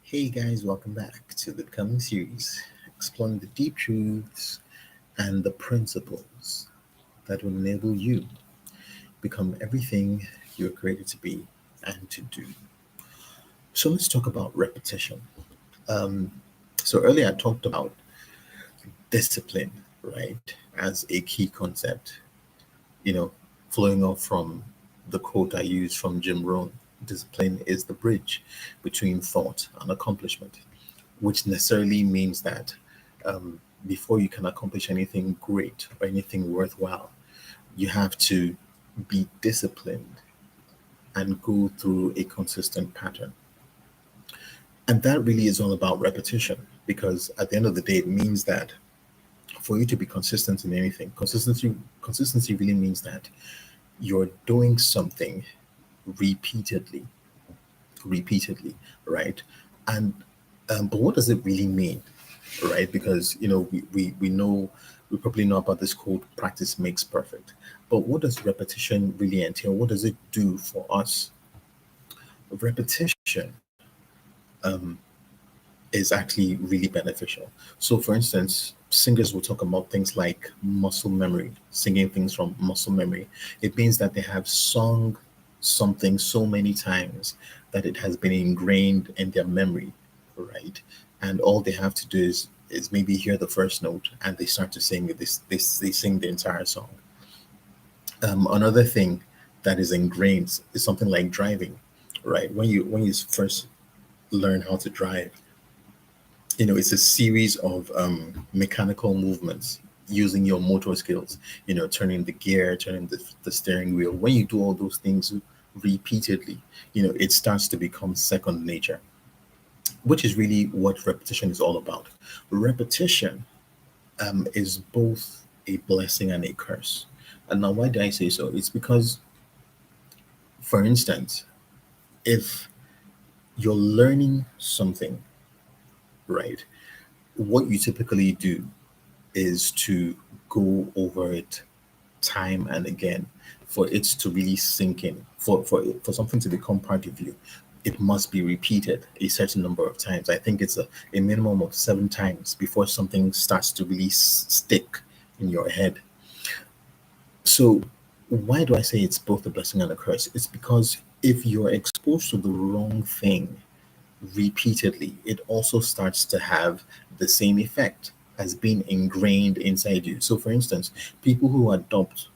Hey guys, welcome back to the Becoming series, exploring the deep truths and the principles that will enable you become everything you're created to be and to do. So let's talk about repetition. Um, so earlier I talked about discipline, right, as a key concept. You know, flowing off from the quote I used from Jim Rohn: "Discipline is the bridge between thought and accomplishment," which necessarily means that before you can accomplish anything great or anything worthwhile, you have to be disciplined and go through a consistent pattern. And that really is all about repetition because at the end of the day, it means that for you to be consistent in anything, consistency really means that you're doing something repeatedly, repeatedly, right? And but what does it really mean, right? Because we know, we probably know about this quote, practice makes perfect. But what does repetition really entail? What does it do for us? Repetition is actually really beneficial. So for instance, singers will talk about things like muscle memory, singing things from muscle memory. It means that they have sung something so many times that it has been ingrained in their memory, right? And all they have to do is maybe hear the first note and they start to sing this they sing the entire song. Another thing that is ingrained is something like driving, right? When you first learn how to drive, it's a series of mechanical movements using your motor skills, turning the gear, turning the steering wheel. When you do all those things repeatedly, it starts to become second nature, which is really what repetition is all about. Repetition is both a blessing and a curse. And now, why do I say so? It's because, for instance, if you're learning something, right, what you typically do is to go over it time and again for it to really sink in, for something to become part of you. It must be repeated a certain number of times. I think it's a minimum of 7 times before something starts to really stick in your head. So why do I say it's both a blessing and a curse? It's because if you're exposed to the wrong thing repeatedly, it also starts to have the same effect as being ingrained inside you. So, for instance, people who adopt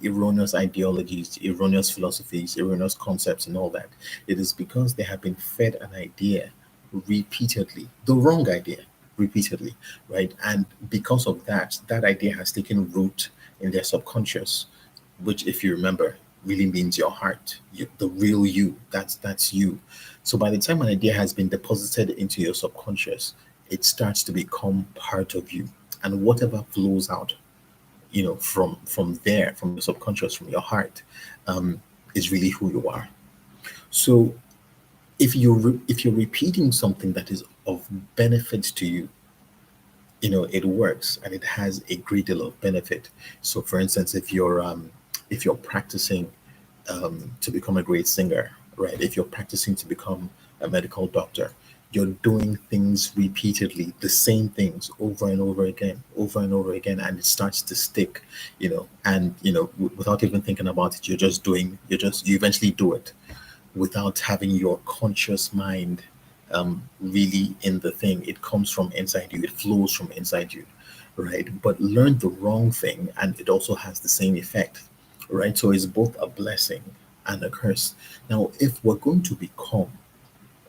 erroneous ideologies, erroneous philosophies, erroneous concepts, and all that, it is because they have been fed an idea repeatedly, the wrong idea repeatedly, right? And because of that, that idea has taken root in their subconscious, which, if you remember, really means your heart, the real you. That's you. So by the time an idea has been deposited into your subconscious, it starts to become part of you, and whatever flows out, from there, from your subconscious, from your heart, is really who you are. So if you're repeating something that is of benefit to you, it works and it has a great deal of benefit. So for instance, if you're practicing to become a great singer, right? If you're practicing to become a medical doctor, you're doing things repeatedly, the same things over and over and over again, and it starts to stick, and without even thinking about it, you eventually do it without having your conscious mind really in the thing. It comes from inside you, it flows from inside you, right? But learn the wrong thing and it also has the same effect, right? So it's both a blessing and a curse. Now, if we're going to become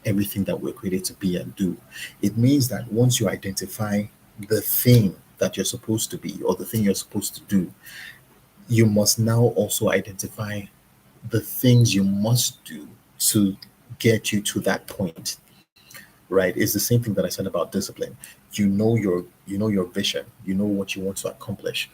everything that we're created to be and do, it means that once you identify the thing that you're supposed to be or the thing you're supposed to do, you must now also identify the things you must do to get you to that point, right? It's the same thing that I said about discipline. You know your vision, you know what you want to accomplish.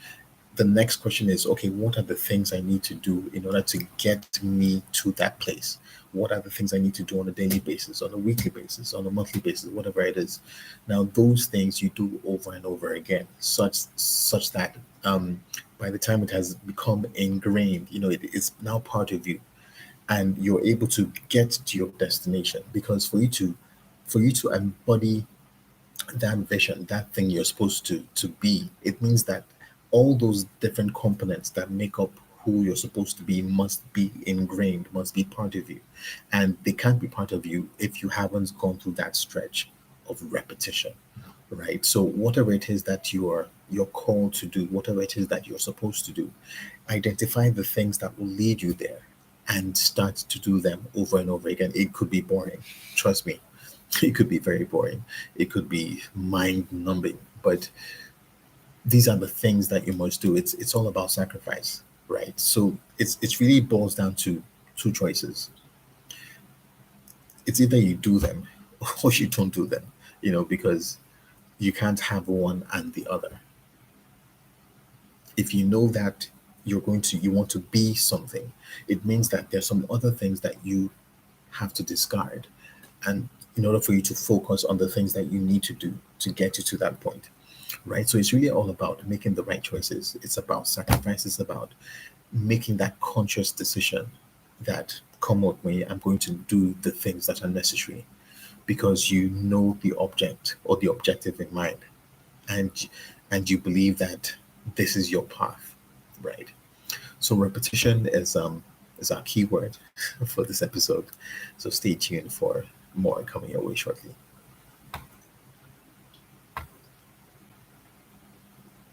The next question is, okay, what are the things I need to do in order to get me to that place? What are the things I need to do on a daily basis, on a weekly basis, on a monthly basis, whatever it is? Now, those things you do over and over again, such that by the time it has become ingrained, it is now part of you, and you're able to get to your destination. Because for you to For you to embody that vision, that thing you're supposed to be, it means that all those different components that make up who you're supposed to be must be ingrained, must be part of you. And they can't be part of you if you haven't gone through that stretch of repetition. Right. So whatever it is that you're called to do, whatever it is that you're supposed to do, identify the things that will lead you there and start to do them over and over again. It could be boring. Trust me. It could be very boring. It could be mind numbing. But these are the things that you must do. It's all about sacrifice, right? So it's really boils down to two choices. It's either you do them or you don't do them, because you can't have one and the other. If you know that you want to be something, it means that there's some other things that you have to discard, and in order for you to focus on the things that you need to do to get you to that point, right? So it's really all about making the right choices. It's about sacrifice. It's about making that conscious decision that, come what may, I'm going to do the things that are necessary because you know the object or the objective in mind, and you believe that this is your path, right? So repetition is our keyword for this episode. So stay tuned for more coming your way shortly.